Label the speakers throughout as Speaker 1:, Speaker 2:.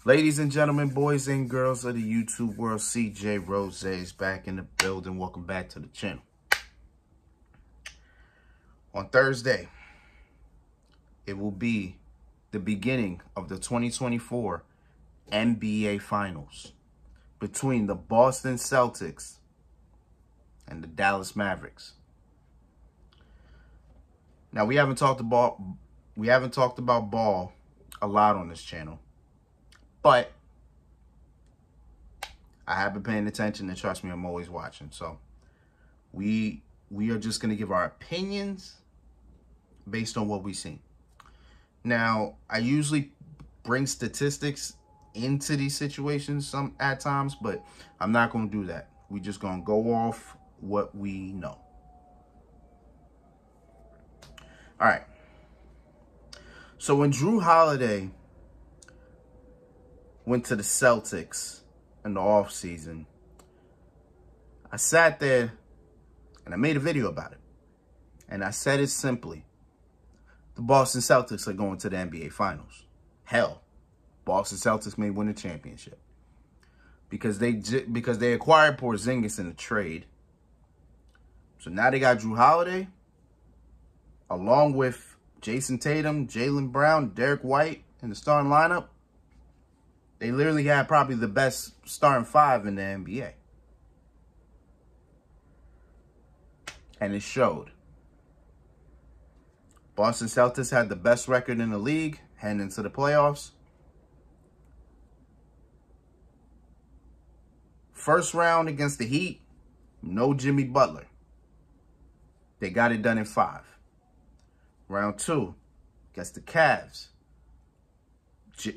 Speaker 1: Ladies and gentlemen, boys and girls of the YouTube world, CJ Rose is back in the building. Welcome back to the channel. On Thursday, it will be the beginning of the 2024 NBA Finals between the Boston Celtics and the Dallas Mavericks. Now, we haven't talked about ball a lot on this channel, but I have been paying attention, and trust me, I'm always watching. So we are just going to give our opinions based on what we've seen. Now, I usually bring statistics into these situations at times, but I'm not going to do that. We're just going to go off what we know. All right. So when Jrue Holiday went to the Celtics in the offseason, I sat there and I made a video about it. And I said it simply. The Boston Celtics are going to the NBA Finals. Hell, Boston Celtics may win the championship. Because they acquired Porzingis in a trade. So now they got Jrue Holiday, along with Jason Tatum, Jaylen Brown, Derek White in the starting lineup. They literally had probably the best starting five in the NBA. And it showed. Boston Celtics had the best record in the league heading into the playoffs. First round against the Heat, no Jimmy Butler. They got it done in 5. Round 2 against the Cavs.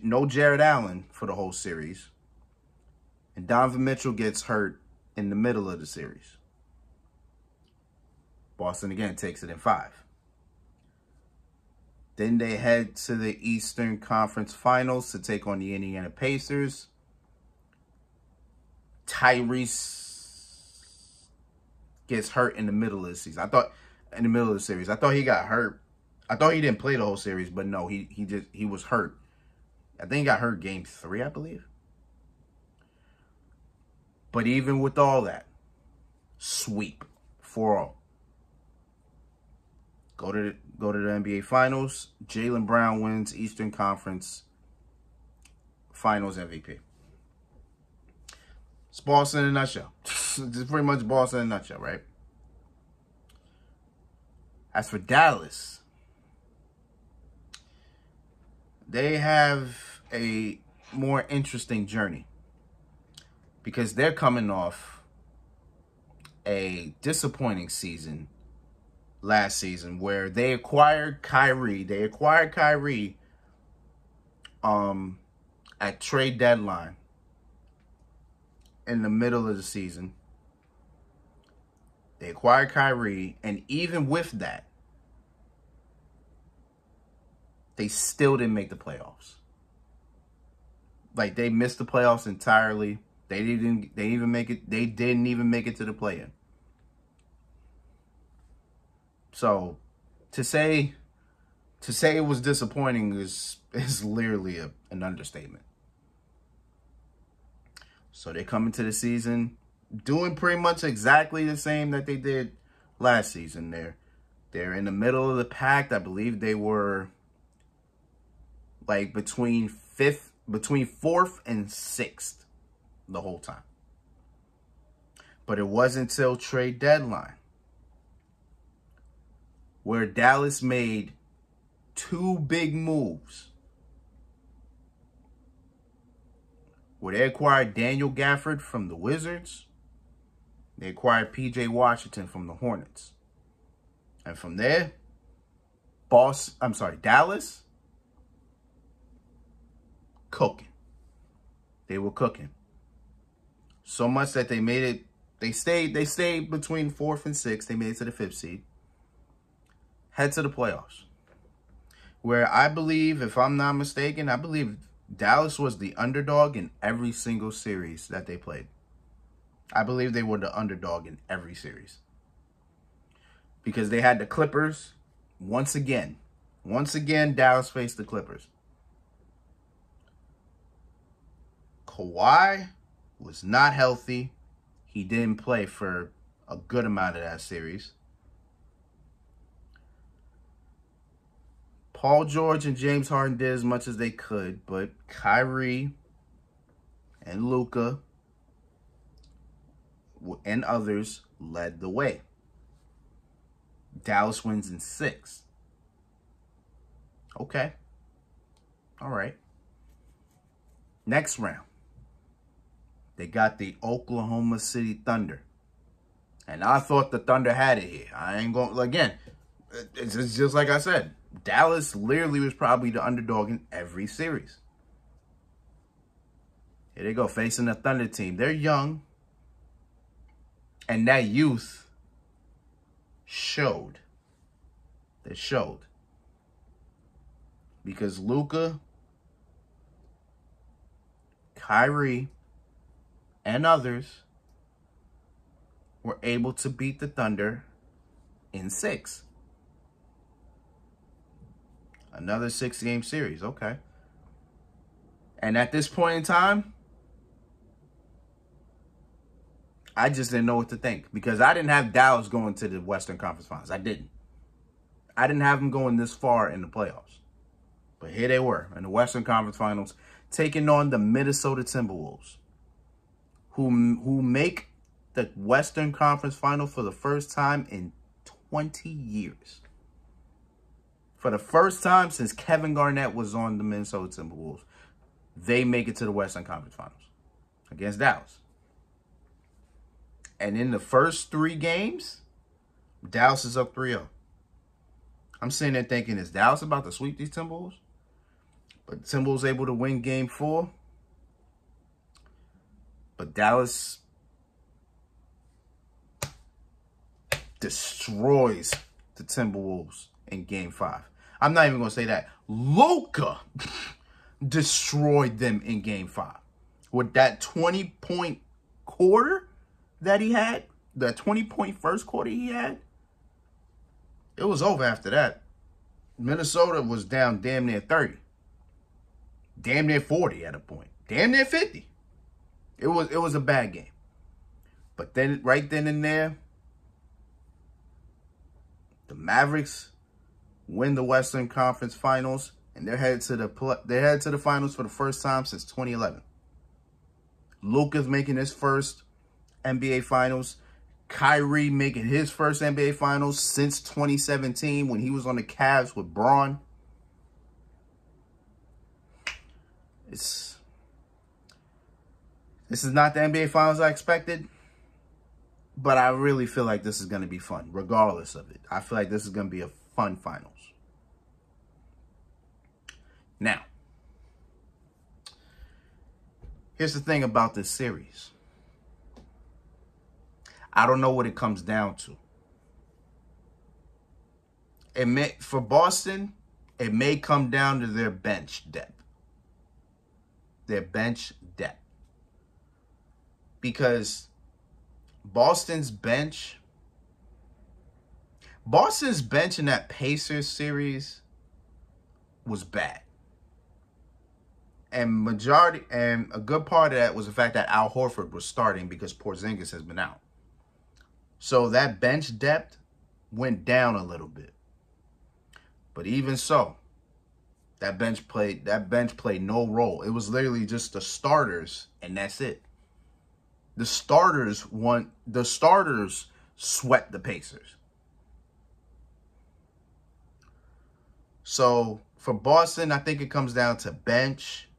Speaker 1: No Jared Allen for the whole series. And Donovan Mitchell gets hurt in the middle of the series. Boston again takes it in 5. Then they head to the Eastern Conference Finals to take on the Indiana Pacers. Tyrese gets hurt in the middle of the season. I thought he got hurt. I thought he didn't play the whole series, but no, he was hurt. I think he got hurt game 3, I believe. But even with all that, sweep 4-0. Go to the NBA Finals. Jaylen Brown wins Eastern Conference Finals MVP. It's Boston in a nutshell. It's pretty much Boston in a nutshell, right? As for Dallas, they have a more interesting journey because they're coming off a disappointing season last season where they acquired Kyrie. They acquired Kyrie at trade deadline in the middle of the season. They acquired Kyrie, and even with that, they still didn't make the playoffs. Like, they missed the playoffs entirely. They didn't even make it to the play-in. So to say it was disappointing is literally an understatement. So they come into the season doing pretty much exactly the same that they did last season. They're in the middle of the pack. I believe they were like between 4th and 6th the whole time. But it wasn't until trade deadline where Dallas made 2 big moves. Where they acquired Daniel Gafford from the Wizards. They acquired P.J. Washington from the Hornets. And from there, Dallas, cooking. They were cooking. So much that they made it, they stayed between 4th and 6th. They made it to the 5th seed. Head to the playoffs. Where I believe, if I'm not mistaken, I believe Dallas was the underdog in every single series that they played. I believe they were the underdog in every series. Because they had the Clippers once again. Once again, Dallas faced the Clippers. Kawhi was not healthy. He didn't play for a good amount of that series. Paul George and James Harden did as much as they could, but Kyrie and Luka and others led the way. Dallas wins in 6. Okay. All right. Next round, they got the Oklahoma City Thunder. And I thought the Thunder had it here. I ain't going, again, it's just like I said. Dallas literally was probably the underdog in every series. Here they go, facing the Thunder team. They're young. And that youth showed. They showed. Because Luka, Kyrie, and others were able to beat the Thunder in 6. Another 6-game series, okay. And at this point in time, I just didn't know what to think. Because I didn't have Dallas going to the Western Conference Finals. I didn't. I didn't have them going this far in the playoffs. But here they were in the Western Conference Finals, taking on the Minnesota Timberwolves, who make the Western Conference Final for the first time in 20 years. For the first time since Kevin Garnett was on the Minnesota Timberwolves, they make it to the Western Conference Finals against Dallas. And in the first 3 games, Dallas is up 3-0. I'm sitting there thinking, is Dallas about to sweep these Timberwolves? But the Timberwolves able to win game 4. But Dallas destroys the Timberwolves in game 5. I'm not even going to say that. Luka destroyed them in game 5. With that 20-point quarter that he had, that 20-point first quarter he had, it was over after that. Minnesota was down damn near 30. Damn near 40 at a point. Damn near 50. It was a bad game. But then, right then and there, the Mavericks win the Western Conference Finals, and they're headed to the finals for the first time since 2011. Luka's making his first NBA Finals. Kyrie making his first NBA Finals since 2017 when he was on the Cavs with Braun. This is not the NBA Finals I expected, but I really feel like this is going to be fun, regardless of it. I feel like this is going to be a fun finals. Now, here's the thing about this series. I don't know what it comes down to. For Boston, it may come down to their bench depth. Their bench depth. Because Boston's bench in that Pacers series was bad. And a good part of that was the fact that Al Horford was starting because Porzingis has been out. So that bench depth went down a little bit. But even so, that bench played no role. It was literally just the starters, and that's it. The starters swept the Pacers. So for Boston, I think it comes down to bench.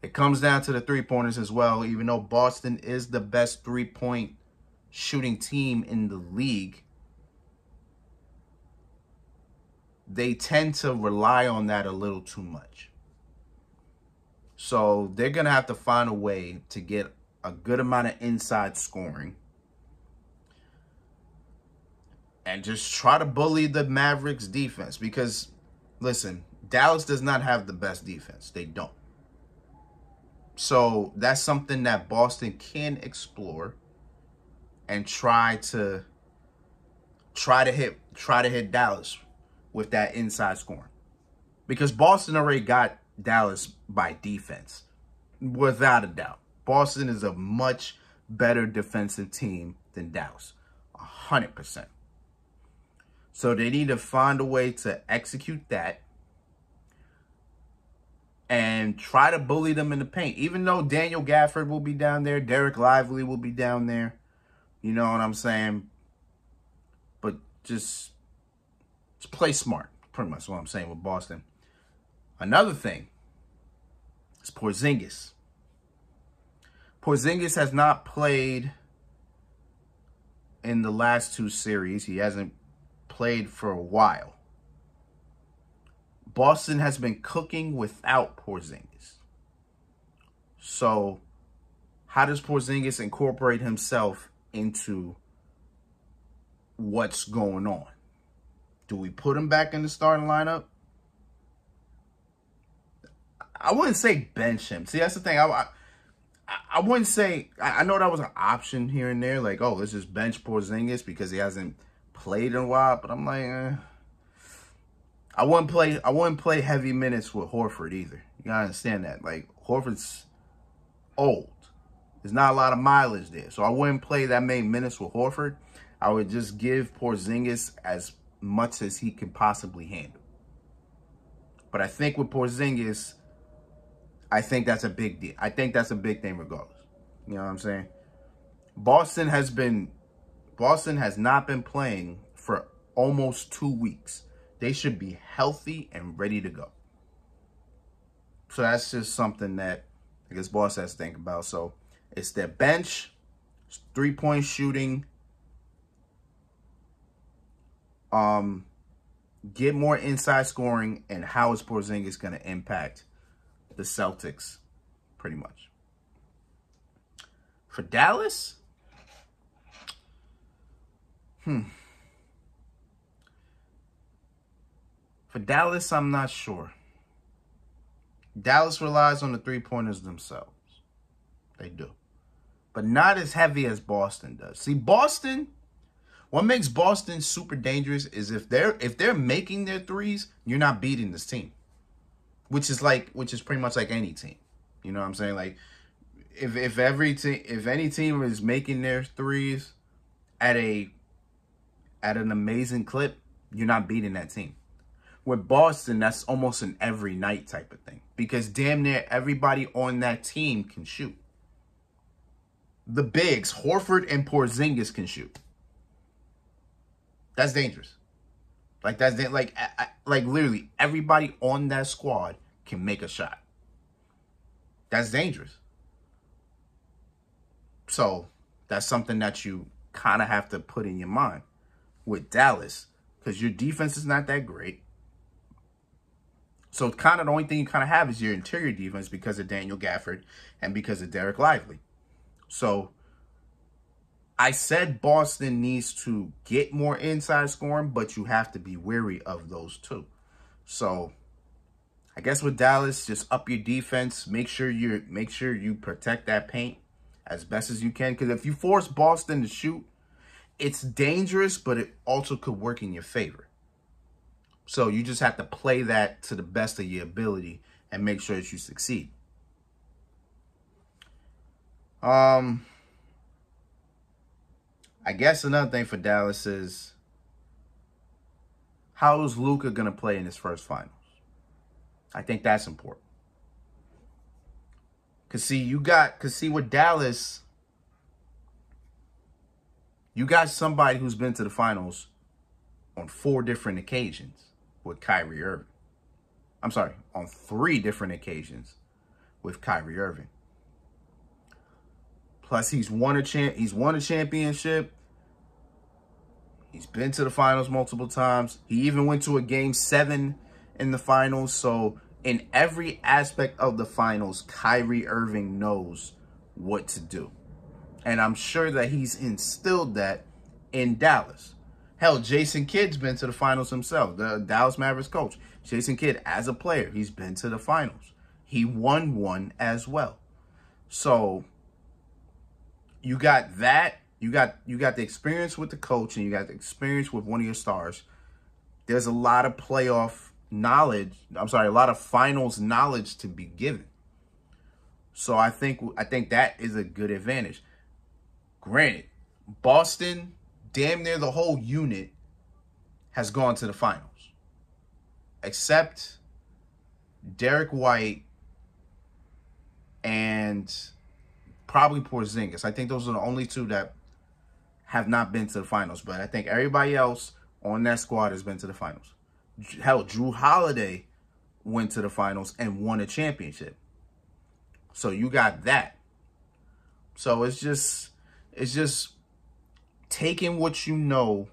Speaker 1: It comes down to the three-pointers as well, even though Boston is the best three-point shooting team in the league. They tend to rely on that a little too much. So they're going to have to find a way to get a good amount of inside scoring and just try to bully the Mavericks defense. Because, listen, Dallas does not have the best defense. They don't. So that's something that Boston can explore and try to hit Dallas with that inside scoring. Because Boston already got Dallas by defense. without a doubt. Boston is a much better defensive team than Dallas. 100%. So they need to find a way to execute that and try to bully them in the paint. Even though Daniel Gafford will be down there, Derek Lively will be down there. You know what I'm saying? But just play smart. Pretty much what I'm saying with Boston. Another thing is Porzingis. Porzingis has not played in the last 2 series. He hasn't played for a while. Boston has been cooking without Porzingis. So, how does Porzingis incorporate himself into what's going on? Do we put him back in the starting lineup? I wouldn't say bench him. See, that's the thing. I wouldn't say... I know that was an option here and there. Like, oh, let's just bench Porzingis because he hasn't played in a while. But I'm like, I wouldn't play heavy minutes with Horford either. You gotta understand that. Like, Horford's old. There's not a lot of mileage there. So I wouldn't play that many minutes with Horford. I would just give Porzingis as much as he can possibly handle. But I think with Porzingis, I think that's a big deal. I think that's a big thing regardless. You know what I'm saying? Boston has not been playing for almost 2 weeks. They should be healthy and ready to go. So that's just something that I guess Boston has to think about. So it's their bench, 3-point shooting, get more inside scoring, and how is Porzingis going to impact the Celtics, pretty much. For Dallas, For Dallas, I'm not sure. Dallas relies on the 3-pointers themselves. They do. But not as heavy as Boston does. See, Boston, what makes Boston super dangerous is if they're making their threes, you're not beating this team. Which is pretty much like any team. You know what I'm saying? Like if any team is making their threes at an amazing clip, you're not beating that team. With Boston, that's almost an every night type of thing. Because damn near everybody on that team can shoot. The bigs, Horford and Porzingis, can shoot. That's dangerous. Like literally everybody on that squad can make a shot. That's dangerous. So that's something that you kind of have to put in your mind with Dallas, because your defense is not that great. So kind of the only thing you kind of have is your interior defense because of Daniel Gafford and because of Derek Lively. So I said Boston needs to get more inside scoring, but you have to be wary of those two. So I guess with Dallas, just up your defense. Make sure you protect that paint as best as you can. Because if you force Boston to shoot, it's dangerous, but it also could work in your favor. So you just have to play that to the best of your ability and make sure that you succeed. I guess another thing for Dallas is, how is Luka going to play in his first finals? I think that's important. Because see with Dallas, you got somebody who's been to the finals on 4 different occasions with Kyrie Irving. I'm sorry, on 3 different occasions with Kyrie Irving. Plus, he's won a championship. He's been to the finals multiple times. He even went to a game 7 in the finals. So in every aspect of the finals, Kyrie Irving knows what to do. And I'm sure that he's instilled that in Dallas. Hell, Jason Kidd's been to the finals himself, the Dallas Mavericks coach. Jason Kidd, as a player, he's been to the finals. He won one as well. So you got that. You got the experience with the coach, and you got the experience with one of your stars. There's a lot of playoff knowledge. A lot of finals knowledge to be given. So I think that is a good advantage. Granted, Boston, damn near the whole unit has gone to the finals, except Derek White and probably Porzingis. I think those are the only two that have not been to the finals. But I think everybody else on that squad has been to the finals. Hell, Jrue Holiday went to the finals and won a championship. So you got that. So it's just taking what you know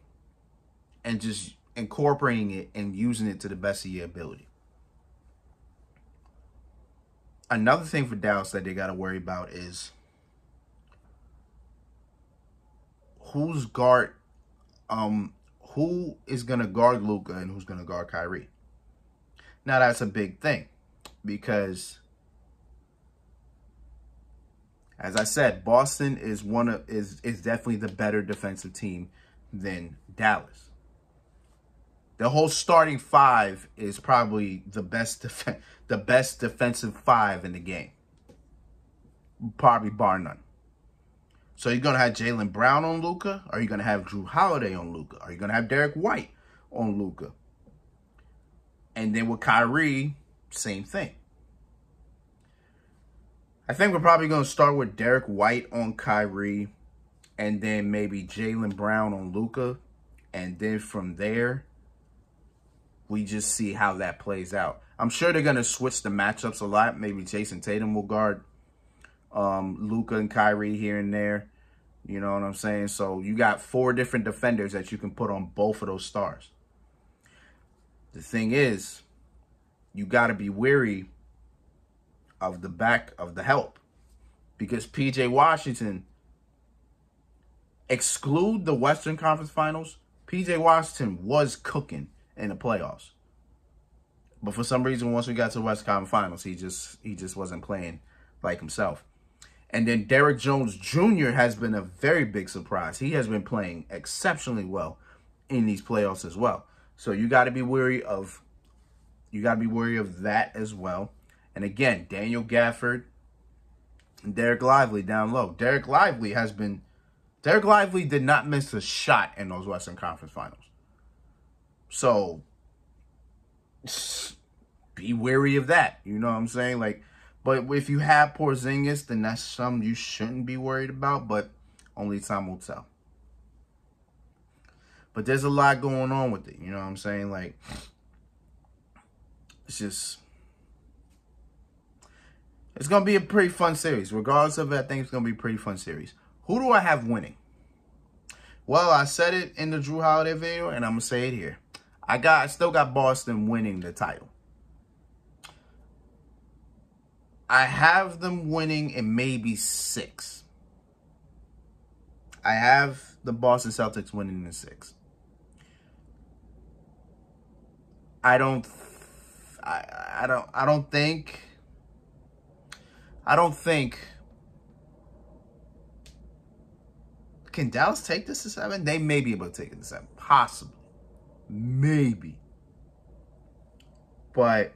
Speaker 1: and just incorporating it and using it to the best of your ability. Another thing for Dallas that they got to worry about is who is going to guard Luka and who's going to guard Kyrie. Now that's a big thing because, as I said, Boston is definitely the better defensive team than Dallas. The whole starting five is probably the best defensive five in the game, probably bar none. So you're gonna have Jaylen Brown on Luka? Are you gonna have Jrue Holiday on Luka? Are you gonna have Derek White on Luka? And then with Kyrie, same thing. I think we're probably going to start with Derek White on Kyrie and then maybe Jaylen Brown on Luka. And then from there, we just see how that plays out. I'm sure they're going to switch the matchups a lot. Maybe Jason Tatum will guard Luka and Kyrie here and there. You know what I'm saying? So you got 4 different defenders that you can put on both of those stars. The thing is, you got to be wary of the back of the help, because PJ Washington, exclude the Western Conference Finals, PJ Washington was cooking in the playoffs. But for some reason, once we got to the Western Conference Finals, he just wasn't playing like himself. And then Derrick Jones Jr. has been a very big surprise. He has been playing exceptionally well in these playoffs as well. So you got to be wary of that as well. And again, Daniel Gafford and Derek Lively down low. Derek Lively did not miss a shot in those Western Conference Finals. So be wary of that. You know what I'm saying? But if you have Porzingis, then that's something you shouldn't be worried about, but only time will tell. But there's a lot going on with it. You know what I'm saying? It's going to be a pretty fun series. Regardless of it, I think it's going to be a pretty fun series. Who do I have winning? Well, I said it in the Jrue Holiday video, and I'm going to say it here. I still got Boston winning the title. I have them winning in maybe 6. I have the Boston Celtics winning in 6. I don't think. Can Dallas take this to 7? They may be able to take it to 7, possibly, maybe. But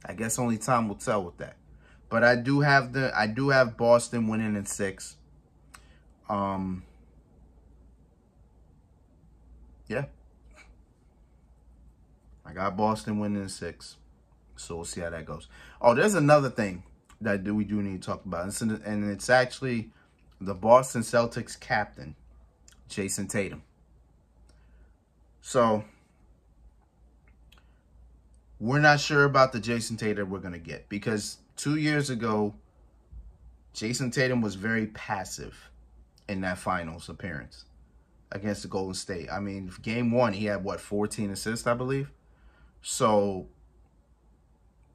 Speaker 1: I guess only time will tell with that. But I do have Boston winning in 6. Yeah. I got Boston winning in 6. So we'll see how that goes. Oh, there's another thing that we do need to talk about. And it's actually the Boston Celtics captain, Jason Tatum. So we're not sure about the Jason Tatum we're going to get, because 2 years ago, Jason Tatum was very passive in that finals appearance against the Golden State. I mean, game 1, he had, 14 assists, I believe? So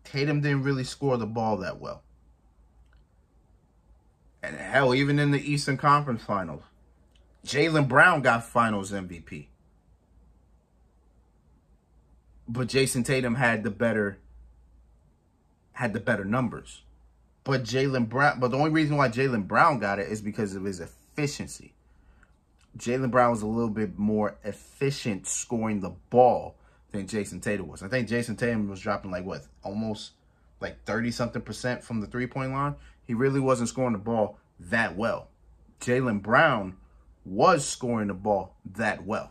Speaker 1: Tatum didn't really score the ball that well. And hell, even in the Eastern Conference Finals, Jaylen Brown got Finals MVP. But Jason Tatum had the better numbers. But the only reason why Jaylen Brown got it is because of his efficiency. Jaylen Brown was a little bit more efficient scoring the ball than Jason Tatum was. I think Jason Tatum was dropping almost like 30-something% from the three-point line. He really wasn't scoring the ball that well. Jaylen Brown was scoring the ball that well.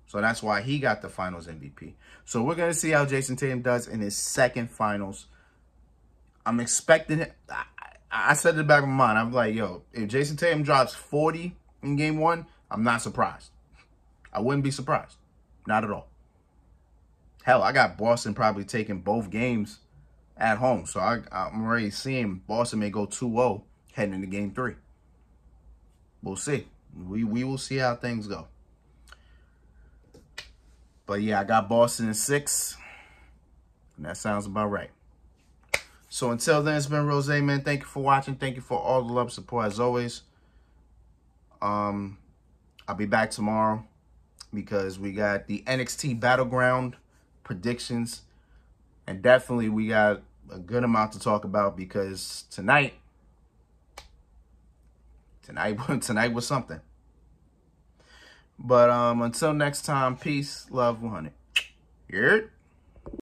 Speaker 1: So that's why he got the finals MVP. So we're going to see how Jayson Tatum does in his second finals. I'm expecting it. I said in the back of my mind, I'm like, yo, if Jayson Tatum drops 40 in game one, I'm not surprised. I wouldn't be surprised. Not at all. Hell, I got Boston probably taking both games at home. So I'm already seeing Boston may go 2-0 heading into game 3. We'll see. We will see how things go. But yeah, I got Boston in 6. And that sounds about right. So until then, it's been Rose, man. Thank you for watching. Thank you for all the love and support as always. I'll be back tomorrow because we got the NXT Battleground predictions. And definitely we got a good amount to talk about because tonight was something. But until next time, peace, love, 100. You heard?